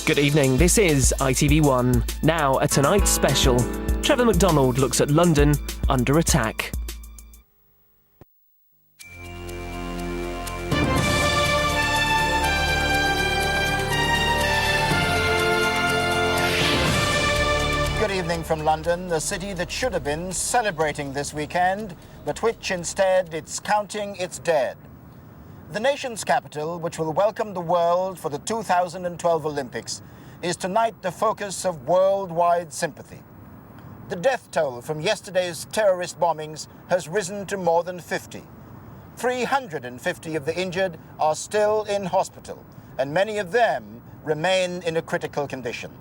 Good evening, this is ITV1. Now, a Tonight special. Trevor McDonald looks at London under attack. Good evening from London, the city that should have been celebrating this weekend, but which instead it's counting its dead. The nation's capital, which will welcome the world for the 2012 Olympics, is tonight the focus of worldwide sympathy. The death toll from yesterday's terrorist bombings has risen to more than 50. 350 of the injured are still in hospital, and many of them remain in a critical condition.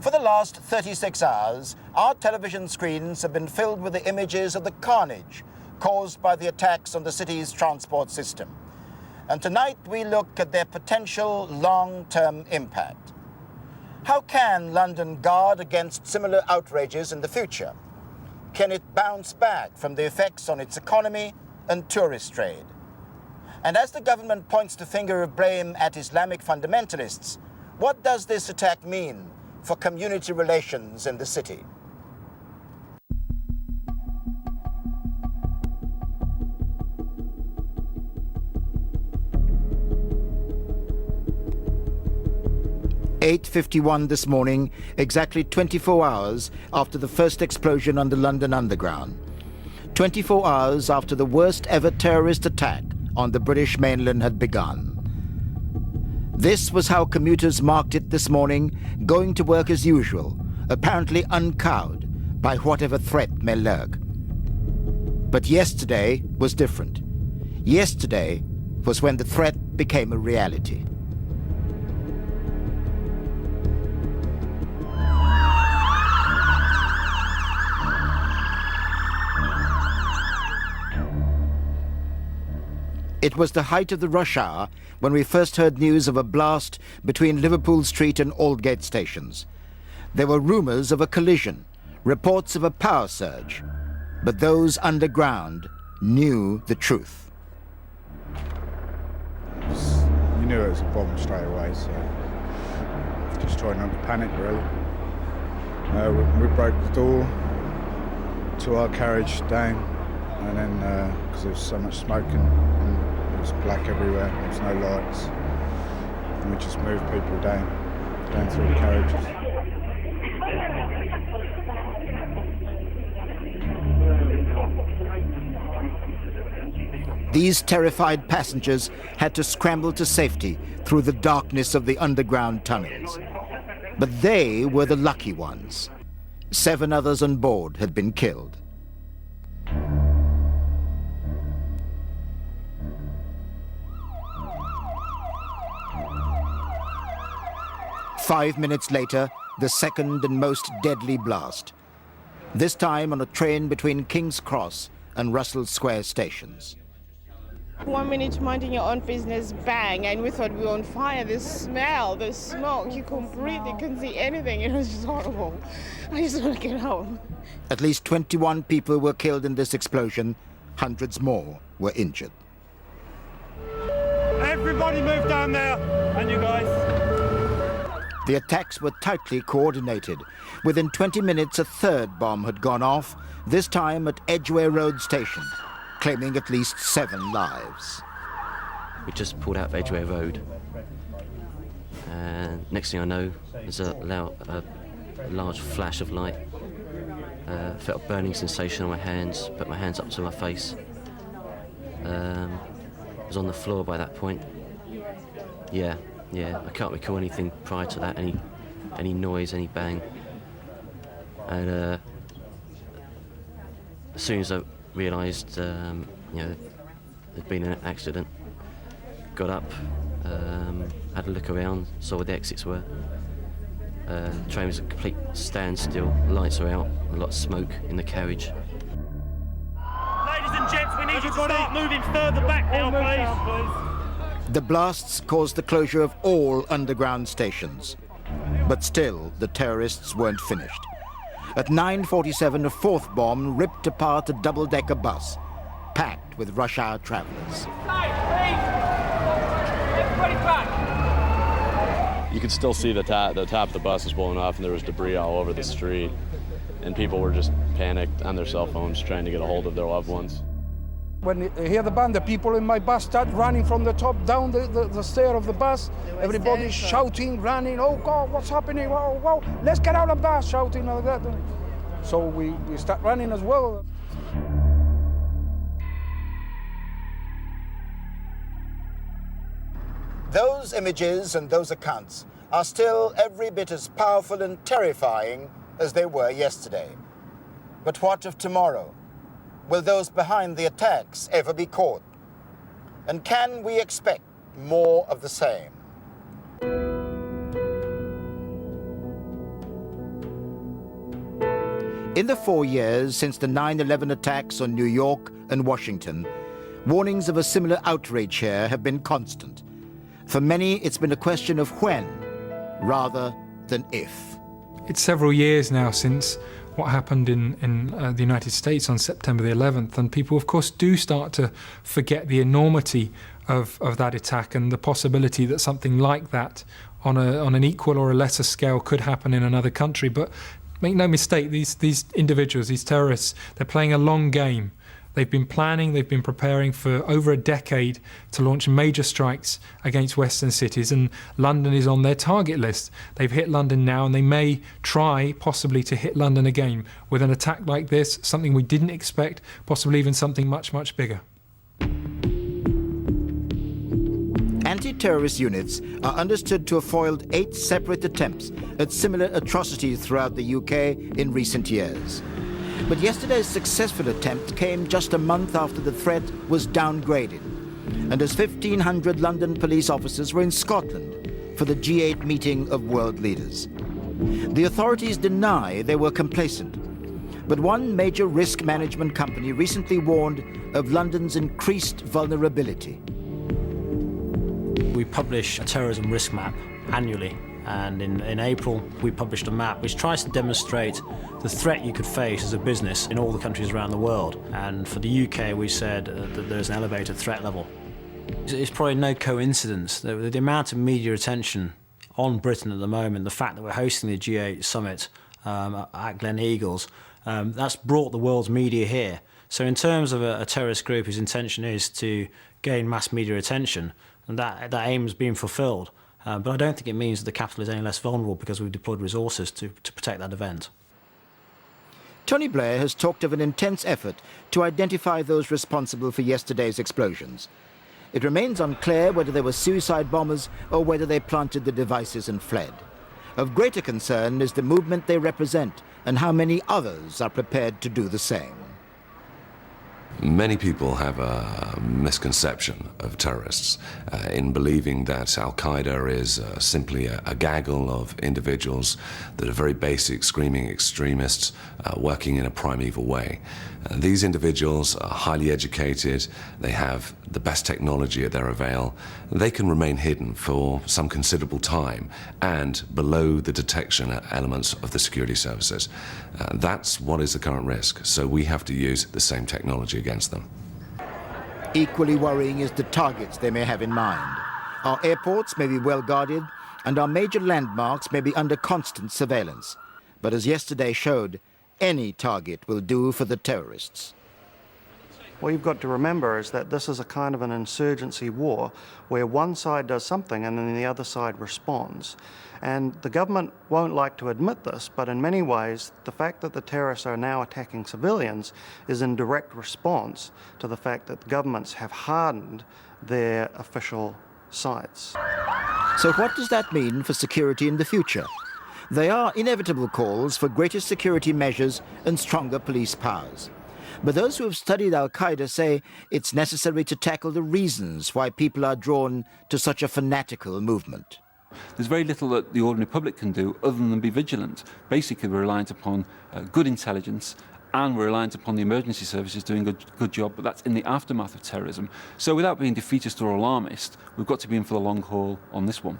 For the last 36 hours, our television screens have been filled with the images of the carnage caused by the attacks on the city's transport system. And tonight we look at their potential long-term impact. How can London guard against similar outrages in the future? Can it bounce back from the effects on its economy and tourist trade? And as the government points the finger of blame at Islamic fundamentalists, what does this attack mean for community relations in the city? "8:51 this morning, exactly 24 hours after the first explosion on the London Underground. 24 hours after the worst ever terrorist attack on the British mainland had begun. This was how commuters marked it this morning, going to work as usual, apparently uncowed by whatever threat may lurk. But yesterday was different. Yesterday was when the threat became a reality. It was the height of the rush hour when we first heard news of a blast between Liverpool Street and Aldgate stations. There were rumours of a collision, reports of a power surge, but those underground knew the truth. You knew it was a bomb straight away, so just trying not to panic, really. We broke the door to our carriage down, and then because there was so much smoke and it was black everywhere, there was no lights, and we just moved people down through the carriages. These terrified passengers had to scramble to safety through the darkness of the underground tunnels. But they were the lucky ones. 7 others on board had been killed. Five minutes later, the second and most deadly blast. This time on a train between King's Cross and Russell Square stations. 1 minute minding your own business, bang, and we thought we were on fire. The smell, the smoke, you couldn't breathe, you couldn't see anything. It was just horrible. I just want to get home. At least 21 people were killed in this explosion. Hundreds more were injured. Everybody move down there, and you guys. The attacks were tightly coordinated. Within 20 minutes, a third bomb had gone off, this time at Edgware Road Station, claiming at least 7 lives. We just pulled out of Edgware Road, and next thing I know, there's a large flash of light. Felt a burning sensation on my hands, put my hands up to my face. Was on the floor by that point. Yeah, I can't recall anything prior to that, any noise, any bang. And as soon as I realised, there'd been an accident, got up, had a look around, saw where the exits were. The train was a complete standstill, lights are out, a lot of smoke in the carriage. Ladies and gents, we need you to start moving further back now, please. The blasts caused the closure of all underground stations. But still, the terrorists weren't finished. At 9:47, a fourth bomb ripped apart a double-decker bus, packed with rush-hour travellers. Everybody back! You could still see the top of the bus was blowing off, and there was debris all over the street, and people were just panicked on their cell phones trying to get a hold of their loved ones. When you hear the band, the people in my bus start running from the top down the stair of the bus. Everybody's shouting, running, oh God, what's happening? Whoa, whoa, let's get out of the bus, shouting like that. So we start running as well. Those images and those accounts are still every bit as powerful and terrifying as they were yesterday. But what of tomorrow? Will those behind the attacks ever be caught? And can we expect more of the same? In the 4 years since the 9/11 attacks on New York and Washington, warnings of a similar outrage here have been constant. For many, it's been a question of when, rather than if. It's several years now since what happened in the United States on September the 11th, and people, of course, do start to forget the enormity of that attack and the possibility that something like that on an equal or a lesser scale could happen in another country. But make no mistake, these individuals, these terrorists, they're playing a long game. They've been planning, they've been preparing for over a decade to launch major strikes against Western cities, and London is on their target list. They've hit London now, and they may try possibly to hit London again with an attack like this, something we didn't expect, possibly even something much, much bigger. Anti-terrorist units are understood to have foiled 8 separate attempts at similar atrocities throughout the UK in recent years. But yesterday's successful attempt came just a month after the threat was downgraded, and as 1,500 London police officers were in Scotland for the G8 meeting of world leaders. The authorities deny they were complacent, but one major risk management company recently warned of London's increased vulnerability. We publish a terrorism risk map annually, and in April we published a map which tries to demonstrate the threat you could face as a business in all the countries around the world. And for the UK, we said that there's an elevated threat level. It's probably no coincidence that the amount of media attention on Britain at the moment, the fact that we're hosting the G8 summit at Glen Eagles, that's brought the world's media here. So in terms of a terrorist group whose intention is to gain mass media attention, and that aim is being fulfilled. But I don't think it means that the capital is any less vulnerable because we've deployed resources to protect that event. Tony Blair has talked of an intense effort to identify those responsible for yesterday's explosions. It remains unclear whether they were suicide bombers or whether they planted the devices and fled. Of greater concern is the movement they represent and how many others are prepared to do the same. Many people have a misconception of terrorists in believing that Al-Qaeda is simply a gaggle of individuals that are very basic, screaming extremists working in a primeval way. These individuals are highly educated, they have the best technology at their avail, they can remain hidden for some considerable time and below the detection elements of the security services. That's what is the current risk, so we have to use the same technology against them. Equally worrying is the targets they may have in mind. Our airports may be well guarded and our major landmarks may be under constant surveillance. But as yesterday showed, any target will do for the terrorists. What you've got to remember is that this is a kind of an insurgency war where one side does something and then the other side responds. And the government won't like to admit this, but in many ways, the fact that the terrorists are now attacking civilians is in direct response to the fact that governments have hardened their official sites. So what does that mean for security in the future? They are inevitable calls for greater security measures and stronger police powers. But those who have studied Al-Qaeda say it's necessary to tackle the reasons why people are drawn to such a fanatical movement. There's very little that the ordinary public can do other than be vigilant. Basically, we're reliant upon good intelligence, and we're reliant upon the emergency services doing a good job, but that's in the aftermath of terrorism. So without being defeatist or alarmist, we've got to be in for the long haul on this one.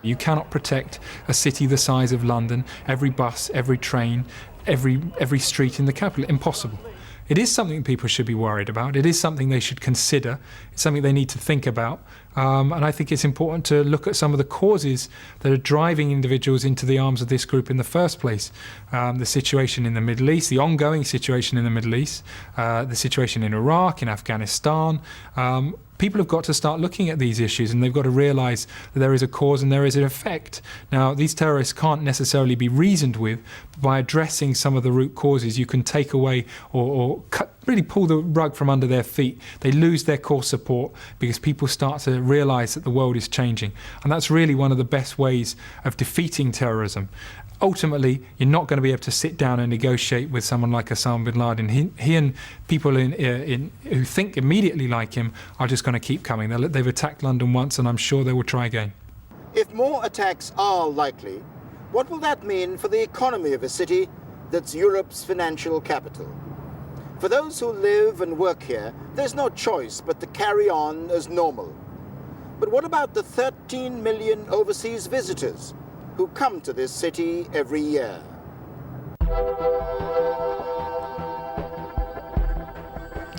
You cannot protect a city the size of London, every bus, every train, every street in the capital. Impossible. It is something people should be worried about. It is something they should consider. It's something they need to think about. And I think it's important to look at some of the causes that are driving individuals into the arms of this group in the first place. The situation in the Middle East, the ongoing situation in the Middle East, the situation in Iraq, in Afghanistan. People have got to start looking at these issues, and they've got to realise that there is a cause and there is an effect. Now, these terrorists can't necessarily be reasoned with. By addressing some of the root causes, you can take away or really pull the rug from under their feet. They lose their core support because people start to realise that the world is changing. And that's really one of the best ways of defeating terrorism. Ultimately, you're not going to be able to sit down and negotiate with someone like Osama bin Laden. He and people who think immediately like him are just going to keep coming. They've attacked London once, and I'm sure they will try again. If more attacks are likely, what will that mean for the economy of a city that's Europe's financial capital? For those who live and work here, there's no choice but to carry on as normal. But what about the 13 million overseas visitors who come to this city every year?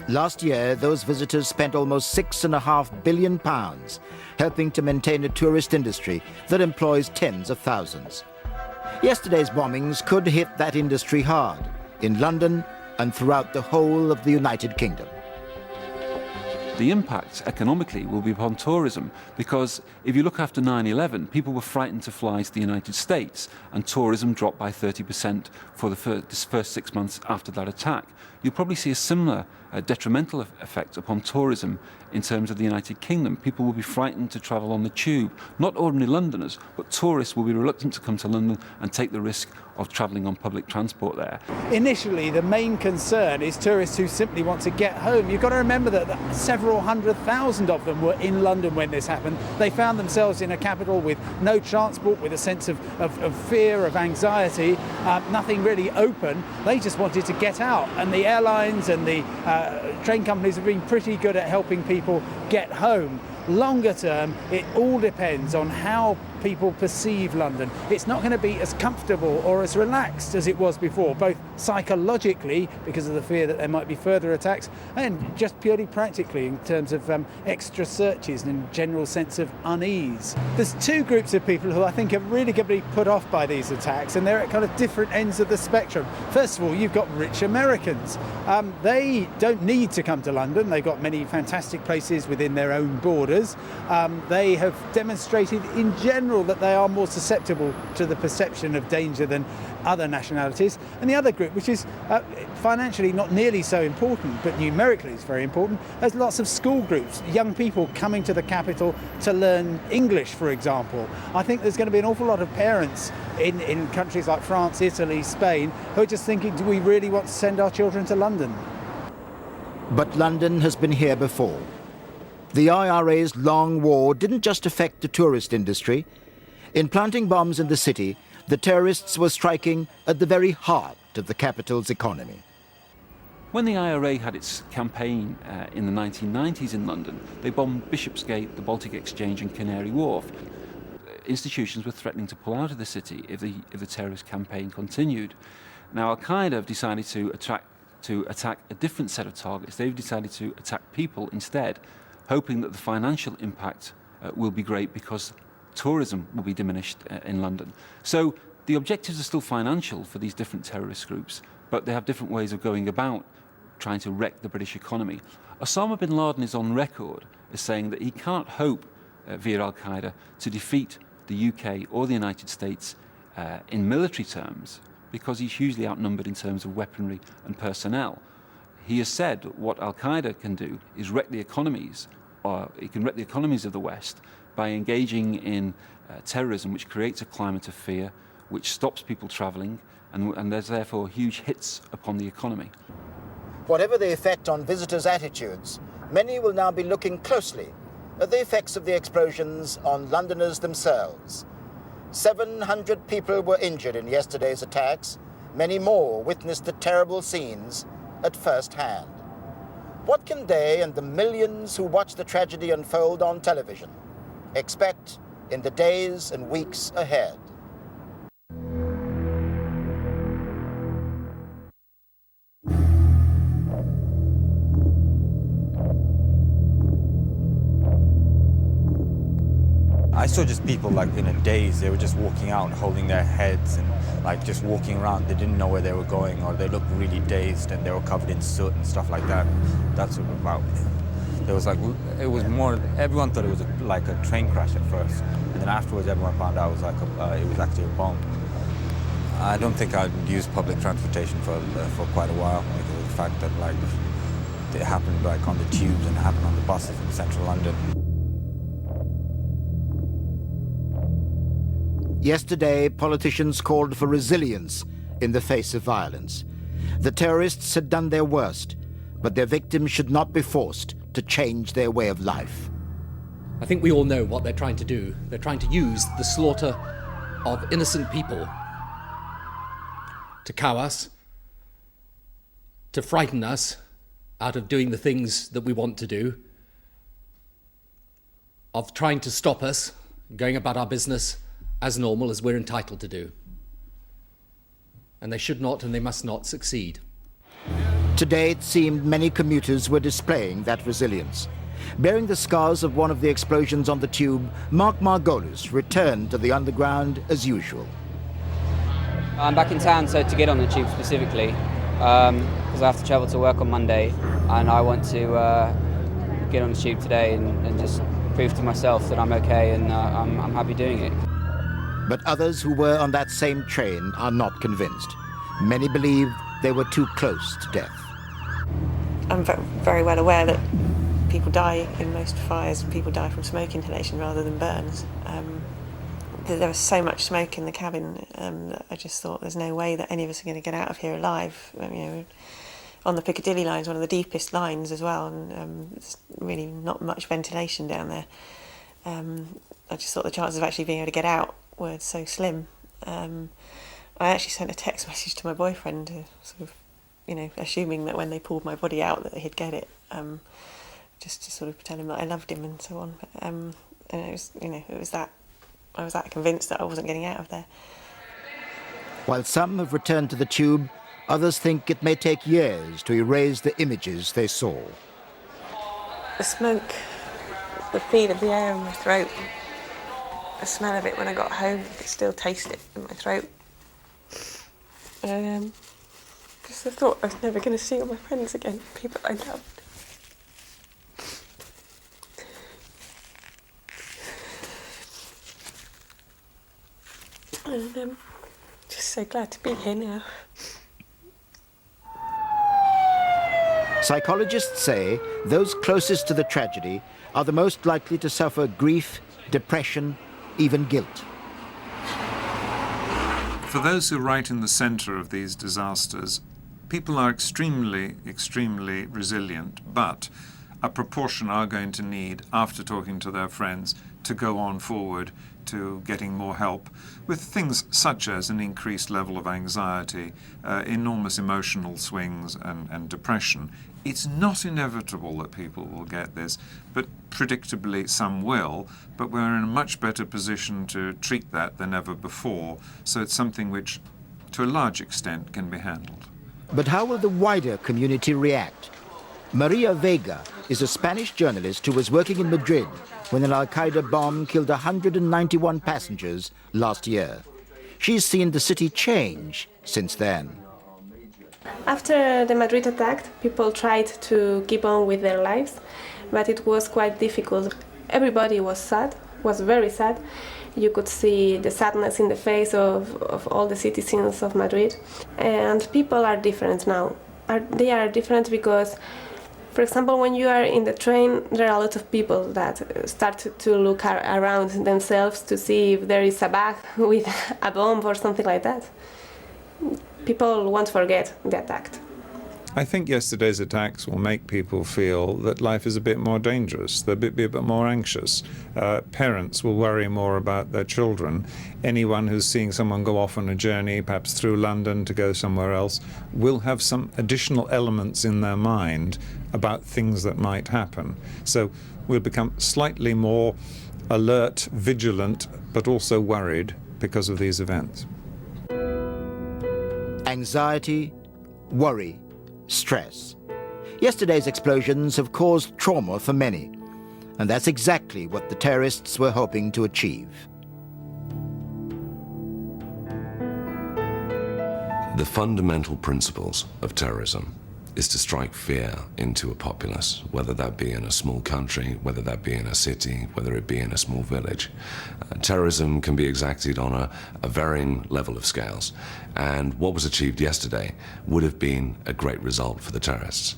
Last year, those visitors spent almost £6.5 billion helping to maintain a tourist industry that employs tens of thousands. Yesterday's bombings could hit that industry hard in London and throughout the whole of the United Kingdom. The impact economically will be upon tourism, because if you look after 9/11, people were frightened to fly to the United States, and tourism dropped by 30% for the first 6 months after that attack. You'll probably see a similar detrimental effect upon tourism in terms of the United Kingdom. People will be frightened to travel on the tube. Not ordinary Londoners, but tourists will be reluctant to come to London and take the risk of travelling on public transport there. Initially, the main concern is tourists who simply want to get home. You've got to remember that several 100,000 of them were in London when this happened. They found themselves in a capital with no transport, with a sense of fear, of anxiety, nothing really open. They just wanted to get out, and the airlines and the train companies have been pretty good at helping people get home. Longer term, it all depends on how people perceive London. It's not going to be as comfortable or as relaxed as it was before, both psychologically because of the fear that there might be further attacks, and just purely practically in terms of extra searches and general sense of unease. There's two groups of people who I think are really going to be put off by these attacks, and they're at kind of different ends of the spectrum. First of all, you've got rich Americans. They don't need to come to London. They've got many fantastic places within their own borders. They have demonstrated in general that they are more susceptible to the perception of danger than other nationalities. And the other group, which is financially not nearly so important, but numerically is very important, there's lots of school groups, young people coming to the capital to learn English, for example. I think there's going to be an awful lot of parents in countries like France, Italy, Spain, who are just thinking, do we really want to send our children to London? But London has been here before. The IRA's long war didn't just affect the tourist industry. In planting bombs in the city, the terrorists were striking at the very heart of the capital's economy. When the IRA had its campaign in the 1990s in London, they bombed Bishopsgate, the Baltic Exchange and Canary Wharf. Institutions were threatening to pull out of the city if the terrorist campaign continued. Now, Al-Qaeda have decided to attack a different set of targets. They've decided to attack people instead, hoping that the financial impact will be great because tourism will be diminished in London. So the objectives are still financial for these different terrorist groups, but they have different ways of going about trying to wreck the British economy. Osama bin Laden is on record as saying that he can't hope via Al-Qaeda to defeat the UK or the United States in military terms because he's hugely outnumbered in terms of weaponry and personnel. He has said what Al-Qaeda can do is wreck the economies, or it can wreck the economies of the West by engaging in terrorism, which creates a climate of fear, which stops people travelling, and there's therefore huge hits upon the economy. Whatever the effect on visitors' attitudes, many will now be looking closely at the effects of the explosions on Londoners themselves. 700 people were injured in yesterday's attacks. Many more witnessed the terrible scenes at first hand. What can they and the millions who watch the tragedy unfold on television expect in the days and weeks ahead? saw just people like in a daze. They were just walking out and holding their heads and like just walking around. They didn't know where they were going, or they looked really dazed and they were covered in soot and stuff like that. That's what about. There was like, it was more, everyone thought it was like a train crash at first. And then afterwards everyone found out it was like it was actually a bomb. I don't think I'd use public transportation for quite a while because of the fact that like it happened like on the tubes and it happened on the buses in central London. Yesterday, politicians called for resilience in the face of violence. The terrorists had done their worst, but their victims should not be forced to change their way of life. I think we all know what they're trying to do. They're trying to use the slaughter of innocent people to cow us, to frighten us out of doing the things that we want to do, of trying to stop us going about our business as normal as we're entitled to do. And they should not and they must not succeed. Today it seemed many commuters were displaying that resilience. Bearing the scars of one of the explosions on the tube, Mark Margolis returned to the underground as usual. I'm back in town, so to get on the tube specifically, because I have to travel to work on Monday, and I want to get on the tube today and just prove to myself that I'm okay, and I'm happy doing it. But others who were on that same train are not convinced. Many believe they were too close to death. I'm very well aware that people die in most fires, people die from smoke inhalation rather than burns. There was so much smoke in the cabin that I just thought there's no way that any of us are going to get out of here alive. You know, on the Piccadilly line is one of the deepest lines as well, and there's really not much ventilation down there. I just thought the chances of actually being able to get out were so slim. I actually sent a text message to my boyfriend, sort of, you know, assuming that when they pulled my body out that he'd get it, just to sort of tell him that I loved him and so on. But, and it was, you know, it was that. I was that convinced that I wasn't getting out of there. While some have returned to the tube, others think it may take years to erase the images they saw. The smoke, the feel of the air in my throat, the smell of it when I got home, I could still taste it in my throat. Just the thought I was never going to see all my friends again, people I loved. And I'm just so glad to be here now. Psychologists say those closest to the tragedy are the most likely to suffer grief, depression, even guilt. For those who are right in the centre of these disasters, people are extremely, extremely resilient, but a proportion are going to need, after talking to their friends, to go on forward to getting more help with things such as an increased level of anxiety, enormous emotional swings and depression. It's not inevitable that people will get this, but predictably some will, but we're in a much better position to treat that than ever before, so it's something which, to a large extent, can be handled. But how will the wider community react? Maria Vega is a Spanish journalist who was working in Madrid when an Al-Qaeda bomb killed 191 passengers last year. She's seen the city change since then. After the Madrid attack, people tried to keep on with their lives, but it was quite difficult. Everybody was sad, was very sad. You could see the sadness in the face of all the citizens of Madrid. And people are different now. They are different because, for example, when you are in the train, there are a lot of people that start to look around themselves to see if there is a bag with a bomb or something like that. People won't forget the attack. I think yesterday's attacks will make people feel that life is a bit more dangerous, they'll be a bit more anxious. Parents will worry more about their children. Anyone who's seeing someone go off on a journey, perhaps through London to go somewhere else, will have some additional elements in their mind about things that might happen. So we'll become slightly more alert, vigilant, but also worried because of these events. Anxiety, worry, stress. Yesterday's explosions have caused trauma for many. And that's exactly what the terrorists were hoping to achieve. The fundamental principles of terrorism is to strike fear into a populace, whether that be in a small country, whether that be in a city, whether it be in a small village. Terrorism can be exacted on a varying level of scales, and what was achieved yesterday would have been a great result for the terrorists.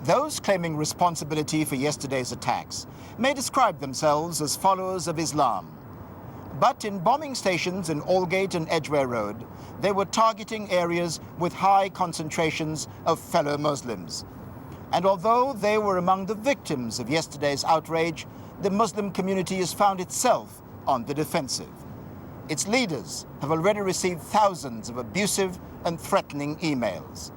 Those claiming responsibility for yesterday's attacks may describe themselves as followers of Islam. But in bombing stations in Aldgate and Edgware Road, they were targeting areas with high concentrations of fellow Muslims. And although they were among the victims of yesterday's outrage, the Muslim community has found itself on the defensive. Its leaders have already received thousands of abusive and threatening emails.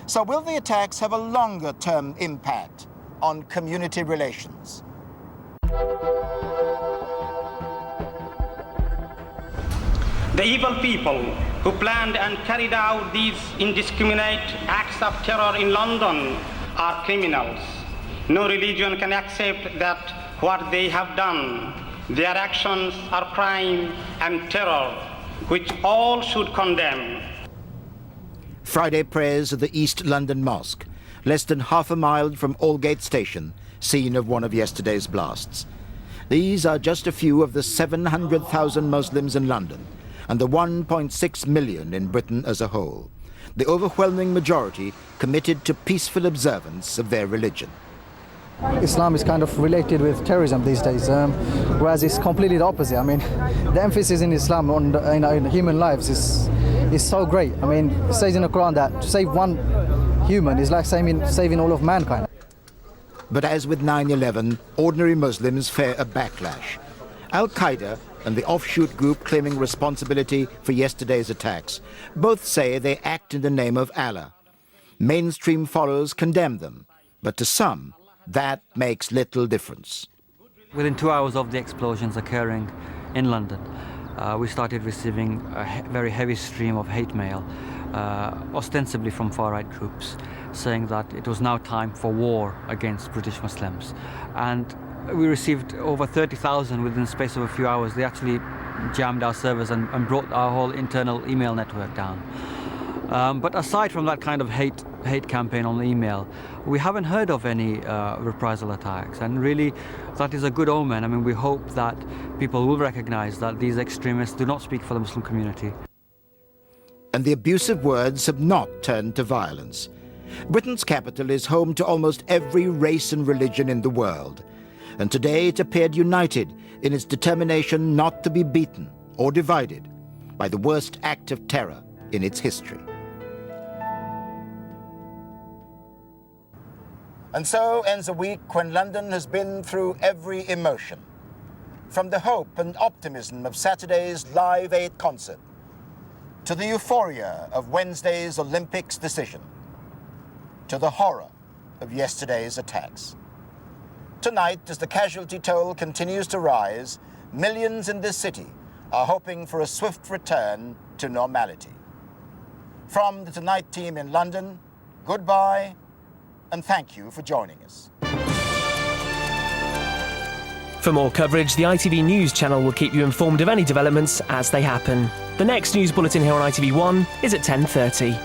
So will the attacks have a longer-term impact on community relations? The evil people who planned and carried out these indiscriminate acts of terror in London are criminals. No religion can accept that what they have done. Their actions are crime and terror, which all should condemn. Friday prayers at the East London Mosque, less than half a mile from Aldgate Station, scene of one of yesterday's blasts. These are just a few of the 700,000 Muslims in London, and the 1.6 million in Britain as a whole, the overwhelming majority committed to peaceful observance of their religion. Islam is kind of related with terrorism these days, whereas it's completely the opposite. I mean, the emphasis in Islam on in human lives is so great. I mean, it says in the Quran that to save one human is like saving all of mankind. But as with 9/11, ordinary Muslims fare a backlash. Al-Qaeda and the offshoot group claiming responsibility for yesterday's attacks both say they act in the name of Allah. Mainstream followers condemn them, but to some, that makes little difference. Within 2 hours of the explosions occurring in London, we started receiving a very heavy stream of hate mail, ostensibly from far-right groups, saying that it was now time for war against British Muslims. And we received over 30,000 within the space of a few hours. They actually jammed our servers and brought our whole internal email network down. But aside from that kind of hate campaign on the email, we haven't heard of any reprisal attacks, and really that is a good omen. I mean, we hope that people will recognize that these extremists do not speak for the Muslim community. And the abusive words have not turned to violence. Britain's capital is home to almost every race and religion in the world, and today it appeared united in its determination not to be beaten or divided by the worst act of terror in its history. And so ends a week when London has been through every emotion. From the hope and optimism of Saturday's Live 8 concert, to the euphoria of Wednesday's Olympics decision, to the horror of yesterday's attacks. Tonight, as the casualty toll continues to rise, millions in this city are hoping for a swift return to normality. From the Tonight team in London, goodbye, and thank you for joining us. For more coverage, the ITV News channel will keep you informed of any developments as they happen. The next news bulletin here on ITV1 is at 10:30.